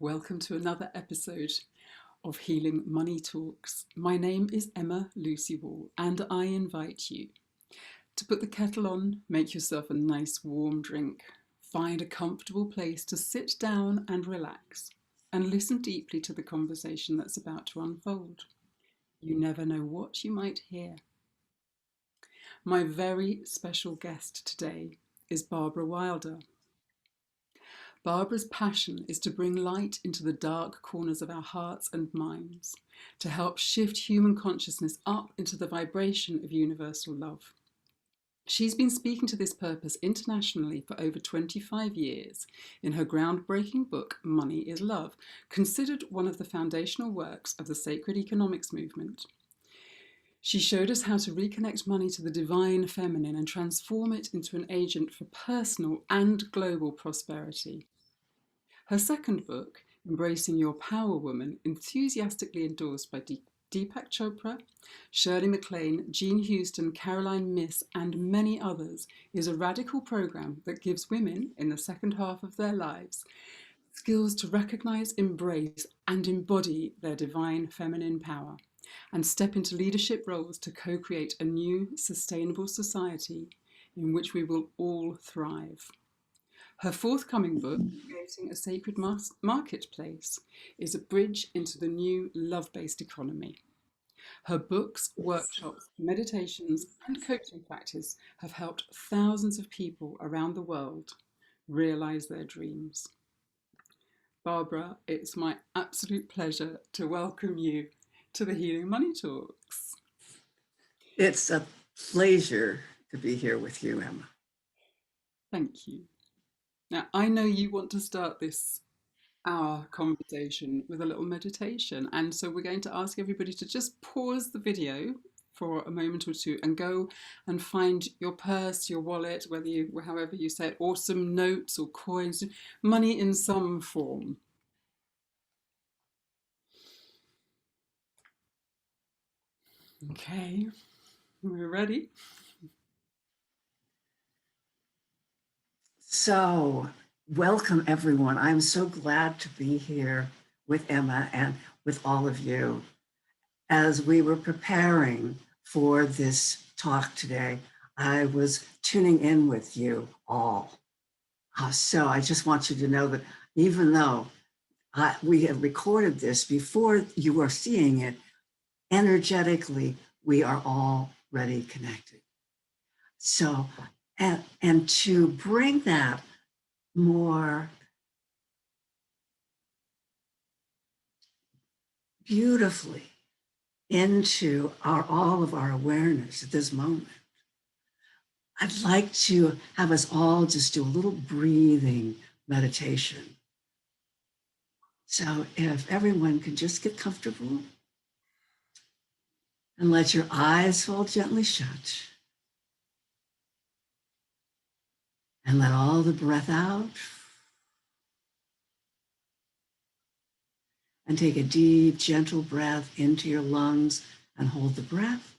Welcome to another episode of Healing Money Talks. My name is Emma Lucy Wall, and I invite you to put the kettle on, make yourself a nice warm drink, find a comfortable place to sit down and relax, and listen deeply to the conversation that's about to unfold. You never know what you might hear. My very special guest today is Barbara Wilder. Barbara's passion is to bring light into the dark corners of our hearts and minds, to help shift human consciousness up into the vibration of universal love. She's been speaking to this purpose internationally for over 25 years in her groundbreaking book, Money is Love, considered one of the foundational works of the sacred economics movement. She showed us how to reconnect money to the divine feminine and transform it into an agent for personal and global prosperity. Her second book, Embracing Your Power Woman, enthusiastically endorsed by Deepak Chopra, Shirley MacLaine, Jean Houston, Caroline Myss, and many others, is a radical program that gives women, in the second half of their lives, skills to recognize, embrace, and embody their divine feminine power, and step into leadership roles to co-create a new, sustainable society in which we will all thrive. Her forthcoming book, Creating a Sacred Marketplace, is a bridge into the new love-based economy. Her books, workshops, meditations, and coaching practice have helped thousands of people around the world realize their dreams. Barbara, it's my absolute pleasure to welcome you to the Healing Money Talks. It's a pleasure to be here with you, Emma. Thank you. Now, I know you want to start our conversation with a little meditation. And so we're going to ask everybody to just pause the video for a moment or two and go and find your purse, your wallet, however you say it, or some notes or coins, money in some form. Okay, we're ready. So, welcome everyone. I'm so glad to be here with Emma and with all of you. As we were preparing for this talk today, I was tuning in with you all. So I just want you to know that even though we have recorded this before you are seeing it, energetically, we are already connected. So, and to bring that more beautifully into all of our awareness at this moment, I'd like to have us all just do a little breathing meditation. So if everyone could just get comfortable and let your eyes fall gently shut and let all the breath out. And take a deep, gentle breath into your lungs and hold the breath.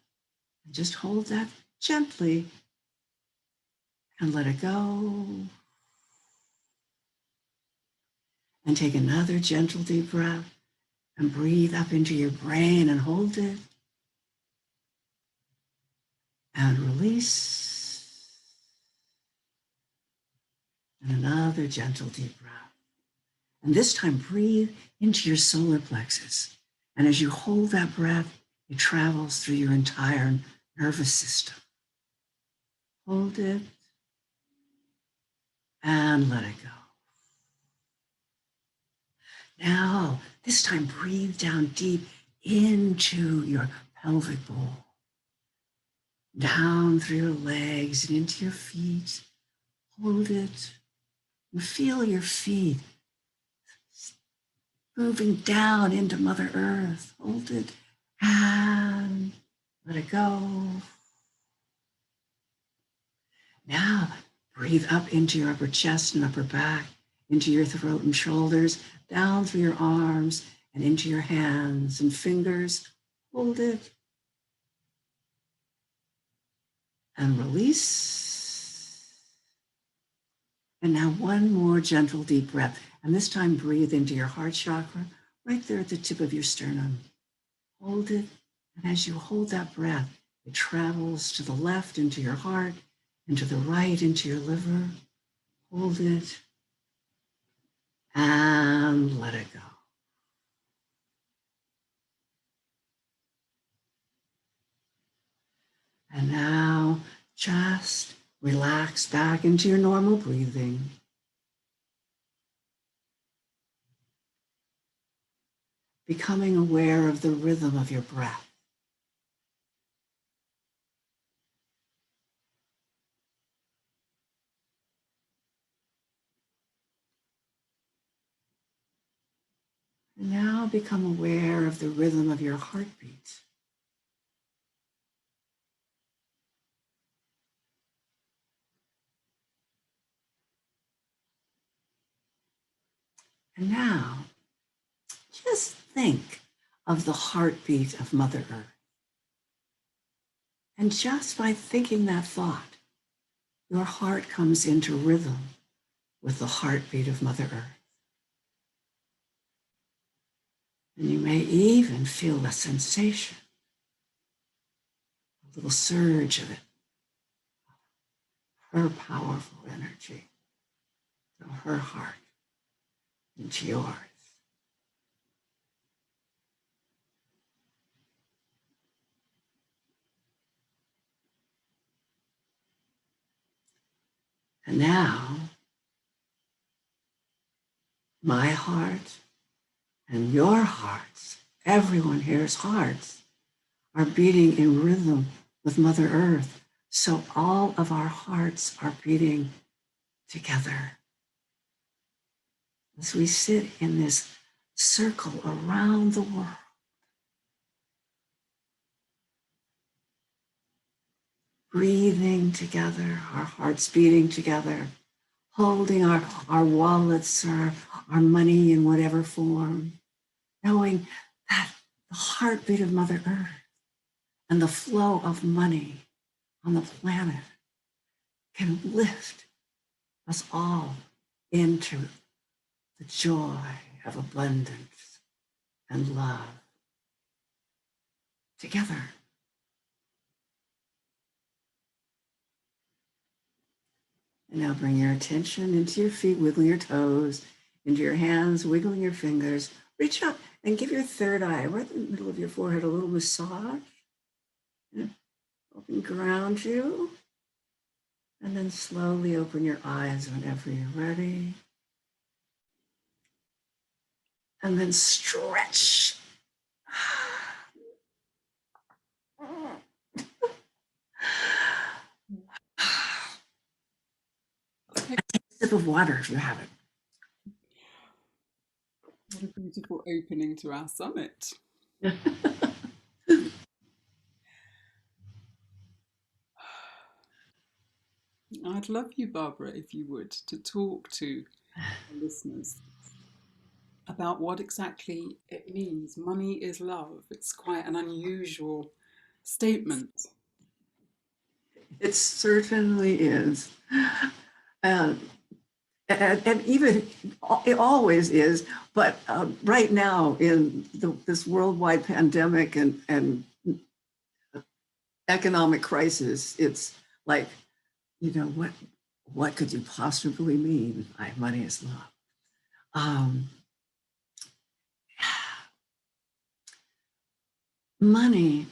And just hold that gently and let it go. And take another gentle, deep breath and breathe up into your brain and hold it. And release. And another gentle, deep breath. And this time, breathe into your solar plexus. And as you hold that breath, it travels through your entire nervous system. Hold it and let it go. Now, this time, breathe down deep into your pelvic bowl, down through your legs and into your feet. Hold it and feel your feet moving down into Mother Earth. Hold it and let it go. Now, breathe up into your upper chest and upper back, into your throat and shoulders, down through your arms and into your hands and fingers. Hold it and release. And now one more gentle deep breath. And this time breathe into your heart chakra, right there at the tip of your sternum. Hold it. And as you hold that breath, it travels to the left into your heart and to the right into your liver. Hold it and let it go. And now just relax back into your normal breathing. Becoming aware of the rhythm of your breath. And now become aware of the rhythm of your heartbeat. And now just think of the heartbeat of Mother Earth. And just by thinking that thought, your heart comes into rhythm with the heartbeat of Mother Earth. And you may even feel a sensation, a little surge of it, her powerful energy from her heart into yours. And now, my heart and your hearts, everyone here's hearts, are beating in rhythm with Mother Earth. So all of our hearts are beating together as we sit in this circle around the world. Breathing together, our hearts beating together, holding our wallets or our money in whatever form, knowing that the heartbeat of Mother Earth and the flow of money on the planet can lift us all into the joy of abundance and love together. And now bring your attention into your feet, wiggle your toes, into your hands, wiggling your fingers. Reach up and give your third eye, right in the middle of your forehead, a little massage. Help and ground you. And then slowly open your eyes whenever you're ready. And then stretch. Okay. Sip of water if you have What a beautiful opening to our summit. it. I'd love you, Barbara, if you would, to talk to our listeners about what exactly it means. Money is love. It's quite an unusual statement. It certainly is. And, and even it always is, but right now in this worldwide pandemic and economic crisis, it's like, what could you possibly mean by money is love? Um, Money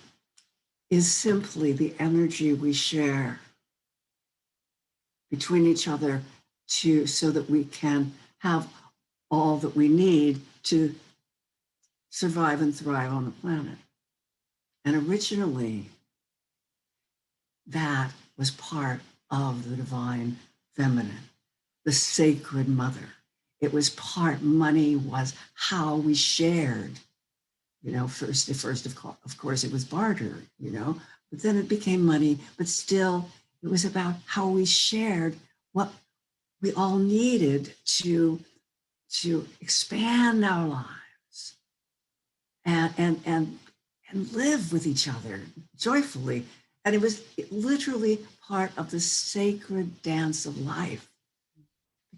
is simply the energy we share between each other so that we can have all that we need to survive and thrive on the planet. And originally, that was part of the divine feminine, the sacred mother. It was money was how we shared. First of course, it was barter, but then it became money, but still it was about how we shared what we all needed to expand our lives and live with each other joyfully. And it was literally part of the sacred dance of life.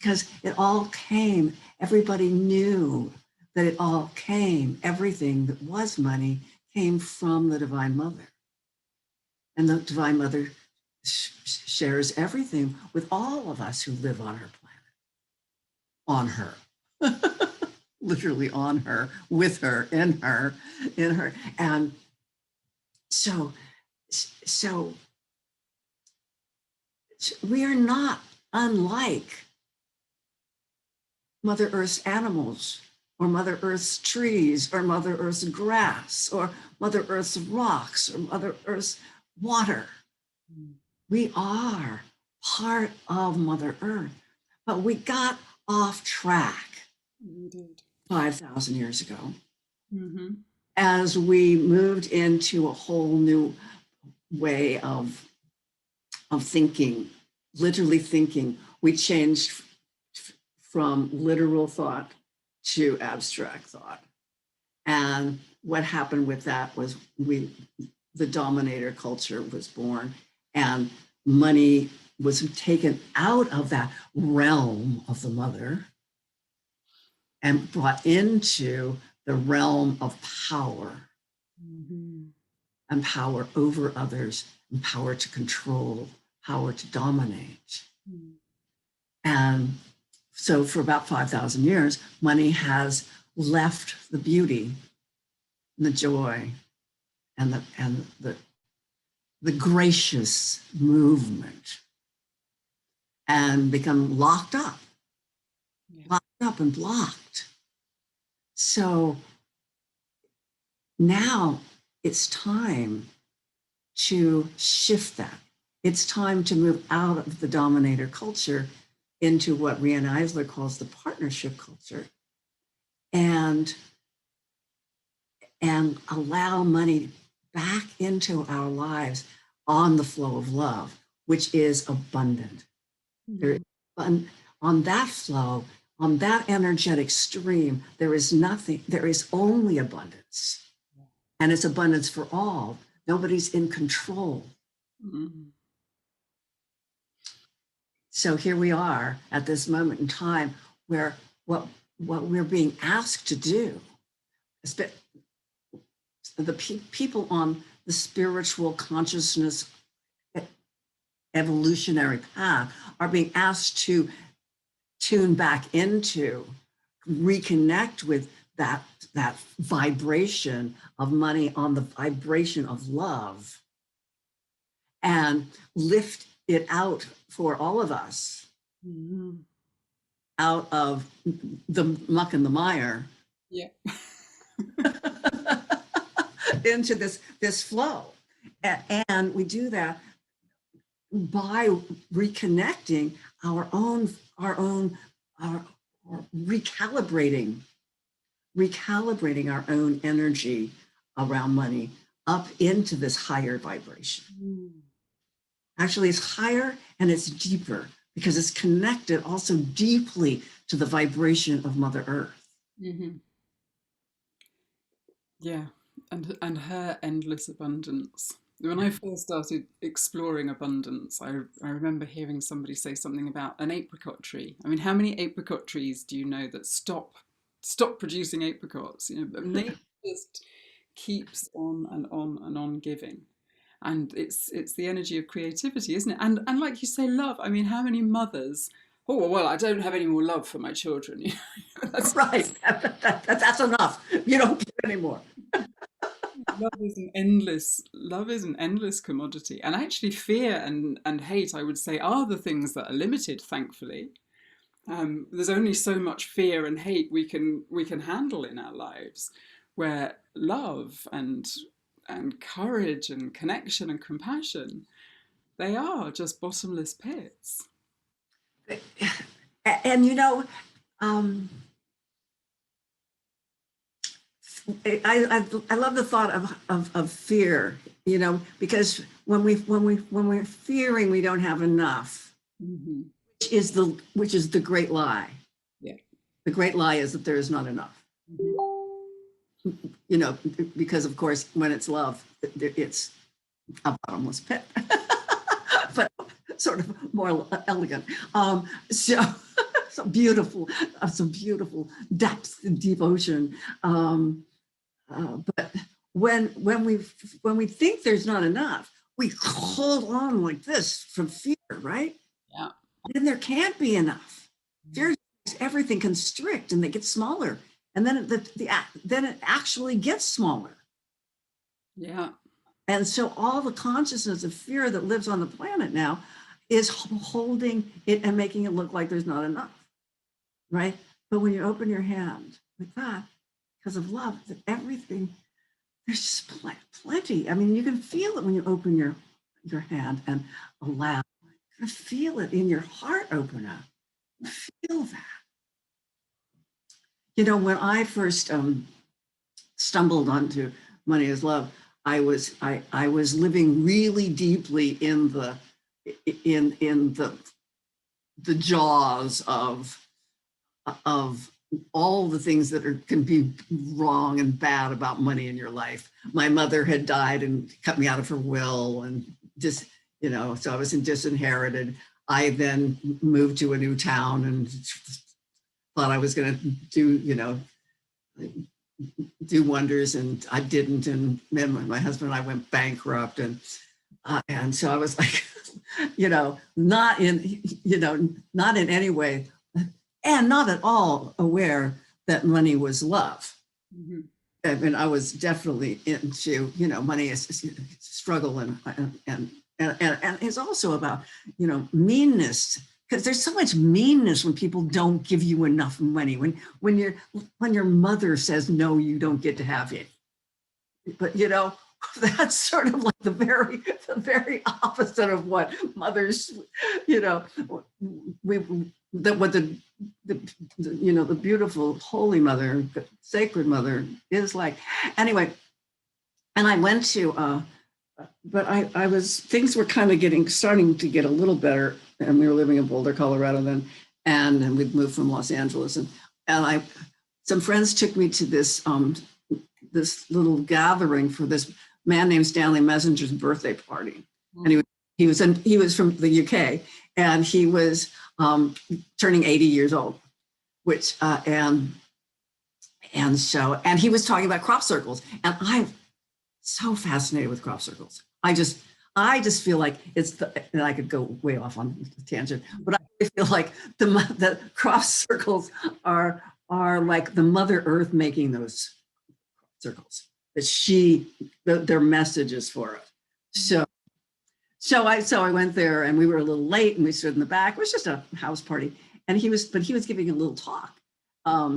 because it all came. Everybody knew that it all came. Everything that was money came from the Divine Mother. And the Divine Mother shares everything with all of us who live on her planet, on her, literally on her, with her, in her, in her. And so, so we are not unlike Mother Earth's animals, or Mother Earth's trees, or Mother Earth's grass, or Mother Earth's rocks, or Mother Earth's water. We are part of Mother Earth, but we got off track 5,000 years ago as we moved into a whole new way of thinking, literally thinking. We changed from literal thought to abstract thought. And what happened with that was the dominator culture was born, and money was taken out of that realm of the mother and brought into the realm of power, and power over others, and power to control, power to dominate. And so for about 5,000 years, money has left the beauty, the joy, and the gracious movement, and become locked up and blocked. So now it's time to shift that. It's time to move out of the dominator culture into what Riane Eisler calls the partnership culture, and allow money back into our lives on the flow of love, which is abundant. On that flow, on that energetic stream, there is nothing, there is only abundance. And it's abundance for all. Nobody's in control. So here we are at this moment in time where what we're being asked to do, the people on the spiritual consciousness evolutionary path, are being asked to tune back into, reconnect with that vibration of money on the vibration of love, and lift it out for all of us, out of the muck and the mire, into this flow. And we do that by reconnecting our recalibrating our own energy around money up into this higher vibration. Actually, it's higher and it's deeper because it's connected also deeply to the vibration of Mother Earth. Yeah, and her endless abundance. When I first started exploring abundance, I remember hearing somebody say something about an apricot tree. I mean, how many apricot trees do you know that stop producing apricots? You know, but nature just keeps on and on and on giving. And it's the energy of creativity, isn't it? And like you say, love. I mean, how many mothers? Oh well, I don't have any more love for my children. You know, that's right. That's enough. You don't give anymore. Love is an endless commodity, and actually fear and hate, I would say, are the things that are limited, thankfully. There's only so much fear and hate we can handle in our lives, where love and courage and connection and compassion, they are just bottomless pits. And you know, I love the thought of fear, you know, because when we're fearing we don't have enough, which is the great lie. Yeah. The great lie is that there is not enough. You know, because of course, when it's love, it's a bottomless pit, but sort of more elegant. So some beautiful depth and devotion. But when we think there's not enough, we hold on like this from fear, right? Yeah. And there can't be enough. Fear makes everything constrict, and they get smaller, and then then it actually gets smaller. Yeah. And so all the consciousness of fear that lives on the planet now is holding it and making it look like there's not enough, right? But when you open your hand like that, because of love, that everything, there's just plenty. I mean, you can feel it when you open your hand and allow. You can feel it in your heart open up. Feel that. When I first stumbled onto Money is Love, I was living really deeply in the jaws of all the things that can be wrong and bad about money in your life. My mother had died and cut me out of her will, and just so I was disinherited. I then moved to a new town and thought I was going to do wonders, and I didn't. And then my husband and I went bankrupt, and so I was like, not in any way, and not at all aware that money was love. Mm-hmm. I mean, I was definitely into, money is struggle, and it's also about, meanness, because there's so much meanness when people don't give you enough money. When your mother says, no, you don't get to have it. But, that's sort of like the very opposite of what mothers, what the beautiful holy mother, sacred mother is like. Anyway, and I went to, but I was, things were kind of starting to get a little better, and we were living in Boulder, Colorado then, and we'd moved from Los Angeles, and some friends took me to this little gathering for this man named Stanley Messenger's birthday party. Mm-hmm. And he was from the UK, and he was turning 80 years old, which and he was talking about crop circles, and I'm so fascinated with crop circles. I just feel like and I could go way off on the tangent, but I feel like the crop circles are like the Mother Earth making those circles, that their messages for it. So I went there, and we were a little late, and we stood in the back. It was just a house party, and he was giving a little talk up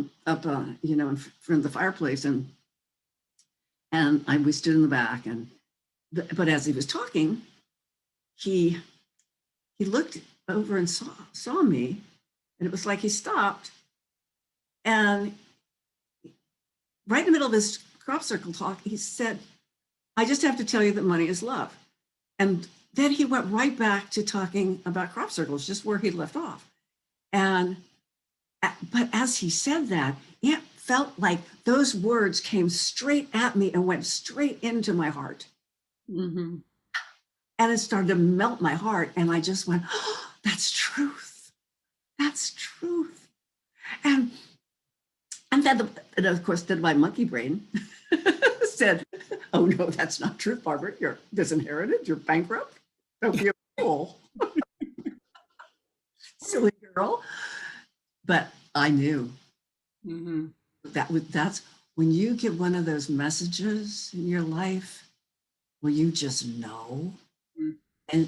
in front of the fireplace, and we stood in the back, but as he was talking, he looked over and saw me, and it was like he stopped, and right in the middle of his crop circle talk, he said, I just have to tell you that money is love. And then he went right back to talking about crop circles, just where he left off. But as he said that, it felt like those words came straight at me and went straight into my heart. Mm-hmm. And it started to melt my heart. And I just went, oh, that's truth. That's truth. And then, of course, then my monkey brain said, oh, no, that's not truth, Barbara. You're disinherited. You're bankrupt. Don't be a fool. Silly girl. But I knew. Mm-hmm. That's when you get one of those messages in your life where you just know. Mm-hmm.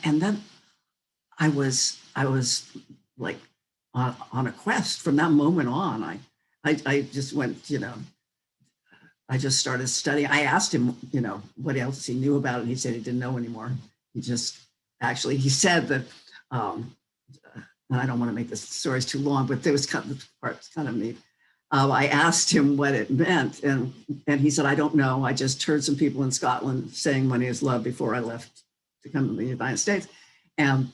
And then I was like on a quest from that moment on. I just went, I just started studying. I asked him, what else he knew about it. And he said he didn't know anymore. He said that, and I don't want to make this stories too long, but there was kind of neat. I asked him what it meant, and he said, I don't know. I just heard some people in Scotland saying money is love before I left to come to the United States. And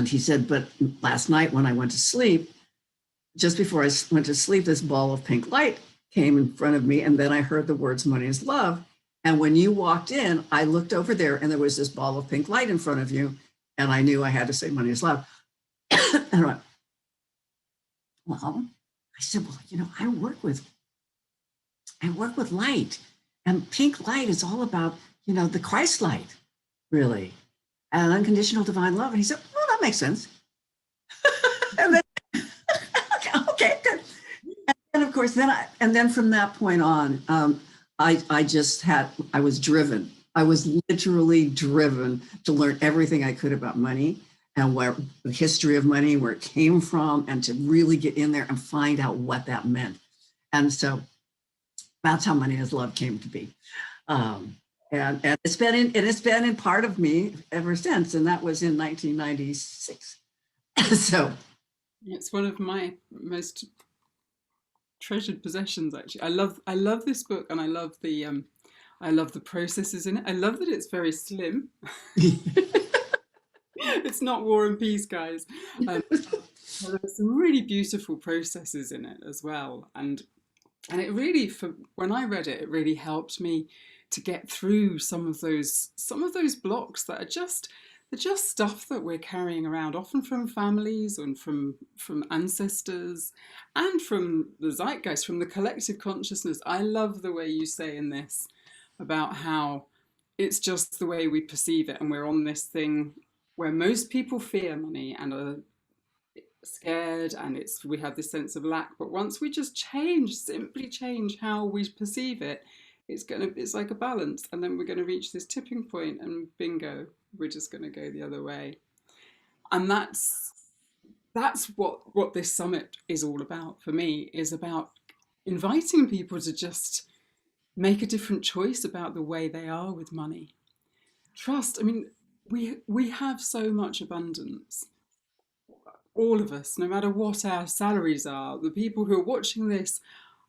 he said, but last night when I went to sleep, just before I went to sleep, this ball of pink light came in front of me, and then I heard the words money is love. And when you walked in, I looked over there, and there was this ball of pink light in front of you, and I knew I had to say money is love. And I went, Well, I said, well, I work with light, and pink light is all about, the Christ light, really, and unconditional divine love. And he said, well, that makes sense. And then, okay, good. And of course, then from that point on, I was driven. I was literally driven to learn everything I could about money and where the history of money, where it came from, and to really get in there and find out what that meant. And so that's how Money is Love came to be. And it's been in part of me ever since. And that was in 1996. So It's one of my most treasured possessions, actually. I love this book, and I love the processes in it. I love that it's very slim. It's not War and Peace, guys. Um, there's some really beautiful processes in it as well, and it really, for when I read it, it really helped me to get through some of those blocks that are just they're just stuff that we're carrying around, often from families and from ancestors, and from the zeitgeist, from the collective consciousness. I love the way you say in this about how it's just the way we perceive it, and we're on this thing where most people fear money and are scared, and we have this sense of lack. But once we just simply change how we perceive it, it's like a balance, and then we're gonna reach this tipping point, and bingo, we're just gonna go the other way. And that's what this summit is all about for me, is about inviting people to just make a different choice about the way they are with money. Trust. I mean, we have so much abundance, all of us, no matter what our salaries are. The people who are watching this,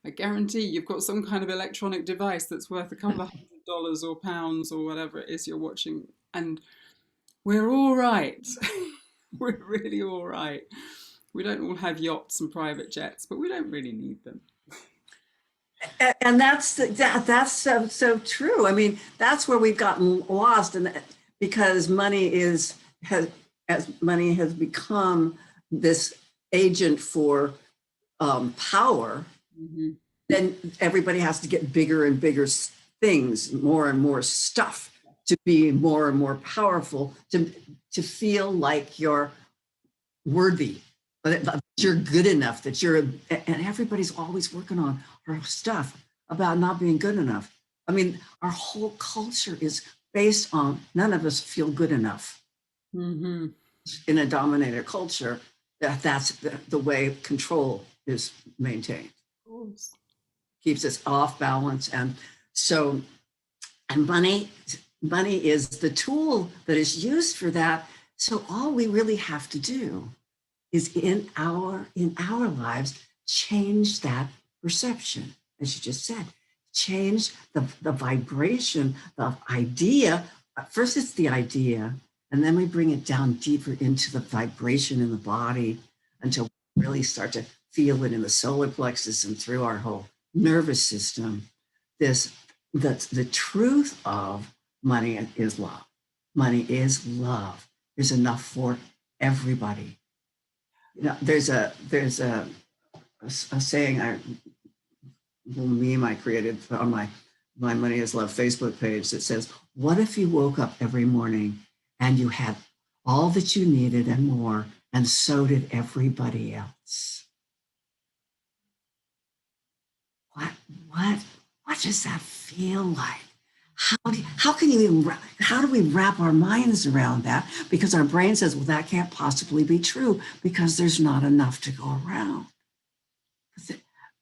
I guarantee you've got some kind of electronic device that's worth a couple of $100 or pounds or whatever it is you're watching, and we're all right. We're really all right. We don't all have yachts and private jets, but we don't really need them. and that's so true. I mean, that's where we've gotten lost, and because money has become this agent for power, Mm-hmm. then everybody has to get bigger and bigger things, more and more stuff, to be more and more powerful, to feel like you're worthy, that you're good enough, and everybody's always working on our stuff about not being good enough. I mean, our whole culture is based on none of us feel good enough. Mm-hmm. In a dominator culture, that's the way control is maintained, Of course. keeps us off balance. And so, and money is the tool that is used for that. So all we really have to do is in our lives change that perception, as you just said, change the vibration, the idea. First it's the idea, and then we bring it down deeper into the vibration in the body until we really start to feel it in the solar plexus and through our whole nervous system. This the truth of money is love. Money is love. There's enough for everybody. There's a saying, little meme I created on my Money is Love Facebook page that says, what if you woke up every morning and you had all that you needed and more, and so did everybody else? What what what does that feel like? How do we wrap our minds around that? Because our brain says, well, that can't possibly be true because there's not enough to go around.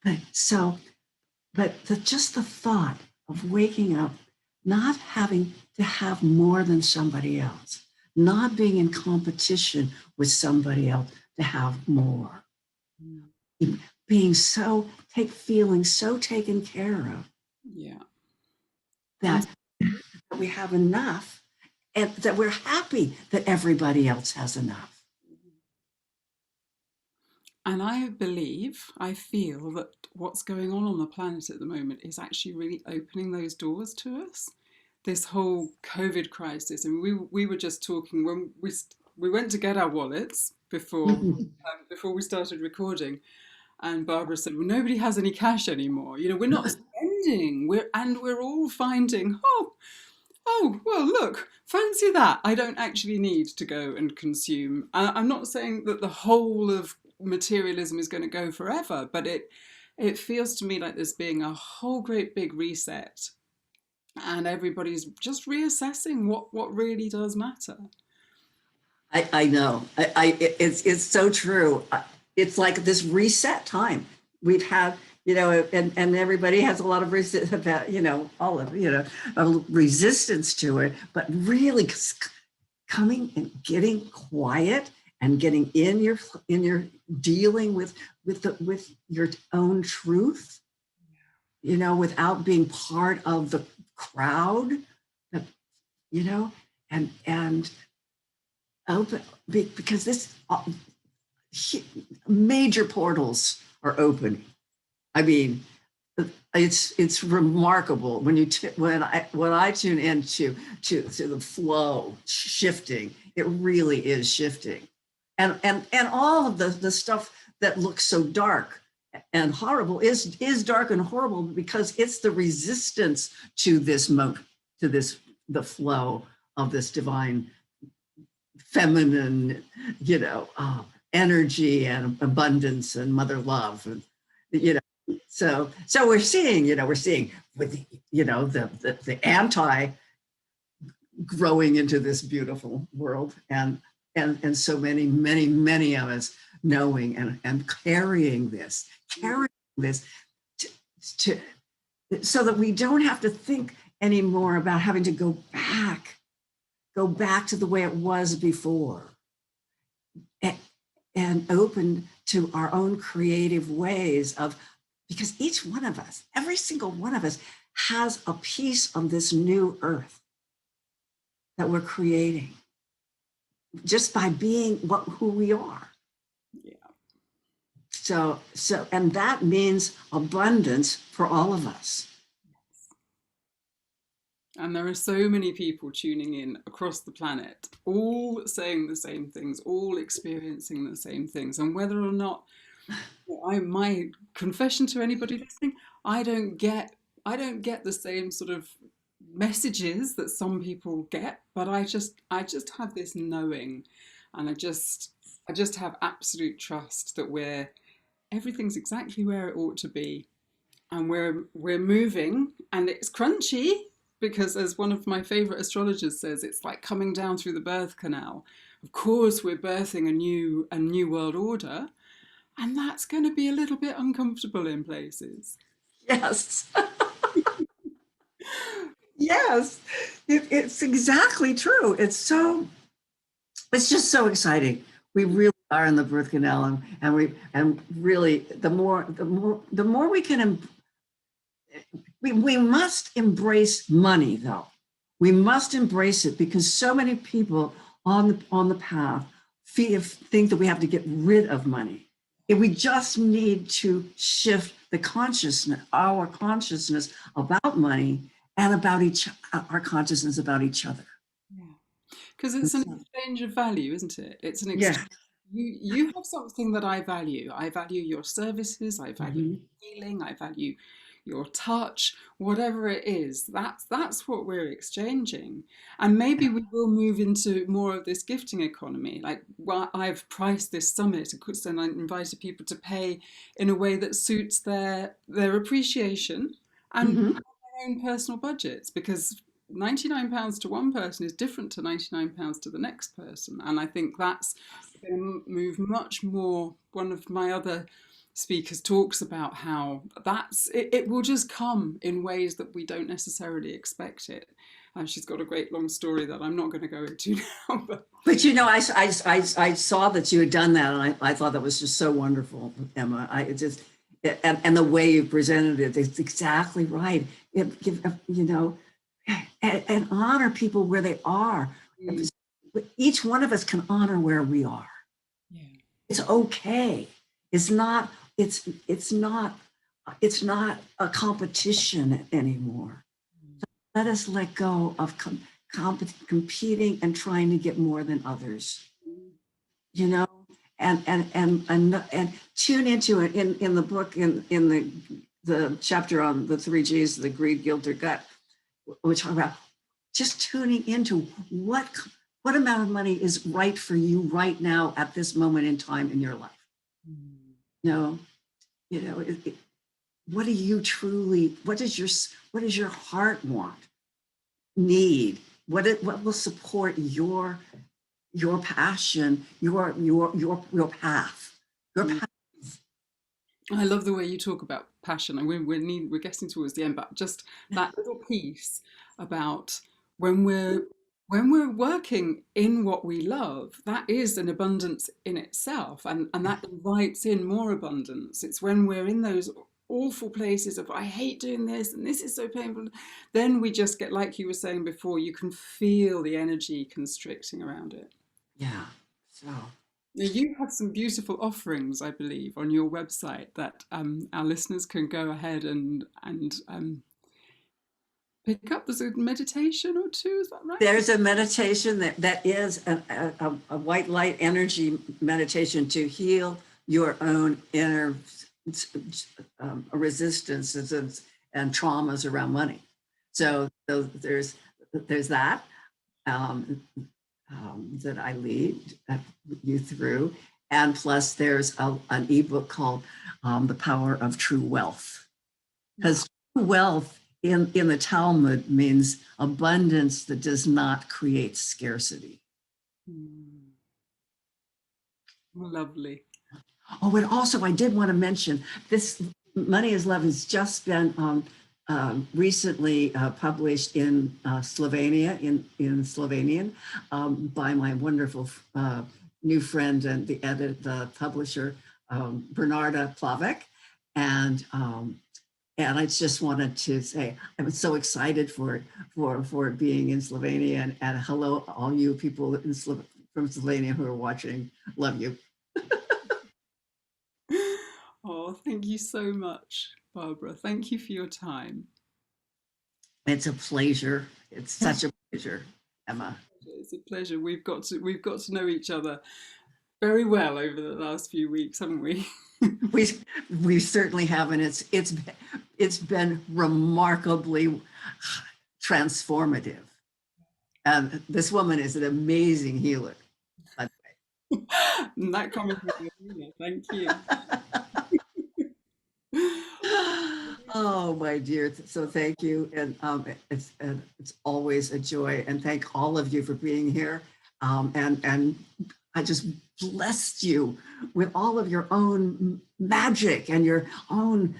But so, just the thought of waking up, not having to have more than somebody else, not being in competition with somebody else to have more, being feeling so taken care of Yeah. And that we have enough, and that we're happy that everybody else has enough. And I feel that what's going on the planet at the moment is actually really opening those doors to us. This whole COVID crisis, and we were just talking when we went to get our wallets before we started recording, And Barbara said, well, nobody has any cash anymore. You know, we're not spending. We're all finding, oh, well, look, fancy that. I don't actually need to go and consume. I'm not saying that the whole of materialism is going to go forever, but it feels to me like there's being a whole great big reset, and everybody's just reassessing what really does matter. I know. It's so true. It's like this reset time we've had, and everybody has a lot of resistance, all of, a resistance to it, but really coming and getting quiet and getting in your dealing with your own truth, without being part of the crowd, that, you know, and open, because this major portals are opening. I mean, it's remarkable when when I tune into to the flow shifting. It really is shifting, and all of the stuff that looks so dark and horrible is dark and horrible because it's the resistance to this to this the flow of this divine feminine, energy and abundance and mother love, and you know. So we're seeing with the anti growing into this beautiful world, and so many of us knowing and carrying this to, to so that we don't have to think anymore about having to go back to the way it was before, and, and open to our own creative ways of, because each one of us, every single one of us, has a piece of this new earth that we're creating just by being who we are. Yeah. And that means abundance for all of us. And there are so many people tuning in across the planet, all saying the same things, all experiencing the same things. And whether or not, my confession to anybody listening, I don't get I don't get the same sort of messages that some people get, but I just have this knowing, and I just have absolute trust that everything's exactly where it ought to be, and we're moving, and it's crunchy because, as one of my favorite astrologers says, it's like coming down through the birth canal. Of course, we're birthing a new world order, and that's going to be a little bit uncomfortable in places. Yes. Yes. It's exactly true. It's just so exciting. We really are in the birth canal, and really the more we can, we must embrace money, though. We must embrace it because so many people on the path think that we have to get rid of money. And we just need to shift our consciousness about money, and about our consciousness about each other. Yeah. Because it's an exchange of value, isn't it? It's an Yeah. exchange. You have something that I value. I value your services. I value Mhm. healing. I value your touch. Whatever it is, that's what we're exchanging. And maybe we will move into more of this gifting economy. Like, well, I've priced this summit, and I invited people to pay in a way that suits their appreciation and Mhm. their own personal budgets, because £99 to one person is different to £99 to the next person. And I think that's going to move much more. One of my other speakers talks about how it will just come in ways that we don't necessarily expect it. And she's got a great long story that I'm not going to go into now. But But I saw that you had done that, and I thought that was just so wonderful, Emma. And the way you presented it's exactly right. And honor people where they are. mm, Each one of us can honor where we are. yeah, It's okay. It's not. It's not a competition anymore. Let us let go of competing and trying to get more than others. mm, You know, and tune into it in the book, in the chapter on the 3 Gs, the greed, guilt, or gut, we talk about just tuning into what amount of money is right for you right now at this moment in time in your life. Mm. No, what do you truly, what does your heart want, need? What will support your passion, your path, your Mm. path. I love the way you talk about passion, and we're getting towards the end, but just that little piece about when we're working in what we love, that is an abundance in itself, and that invites in more abundance. It's when we're in those awful places of I hate doing this and this is so painful, then we just get, like you were saying before, you can feel the energy constricting around it. Yeah. So Now, you have some beautiful offerings, I believe, on your website that our listeners can go ahead and pick up. There's a meditation or two, is that right? there's a meditation that is a white light energy meditation to heal your own inner resistances and traumas around money. So there's that that I lead you through, and plus there's an ebook called "The Power of True Wealth," because true wealth in the Talmud means abundance that does not create scarcity. Mm, lovely. Oh, and also I did want to mention this: Money is Love has just been recently published in Slovenia, in Slovenian, by my wonderful new friend and the publisher, Bernarda Plavek. And and I just wanted to say I'm so excited for it being in Slovenia, and hello all you people from Slovenia who are watching. Love you. Oh, thank you so much, Barbara. Thank you for your time. It's a pleasure. It's such a pleasure, Emma. It's a pleasure. We've got to know each other very well over the last few weeks, haven't we? We we certainly have, and it's been remarkably transformative. And this woman is an amazing healer. By And that coming from you, thank you. Oh, my dear. So thank you. And it's always a joy. And thank all of you for being here. And I just blessed you with all of your own magic and your own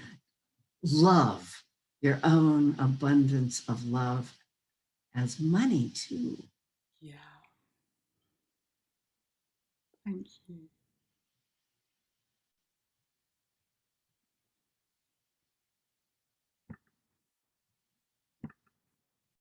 love, your own abundance of love as money too. Yeah, thank you.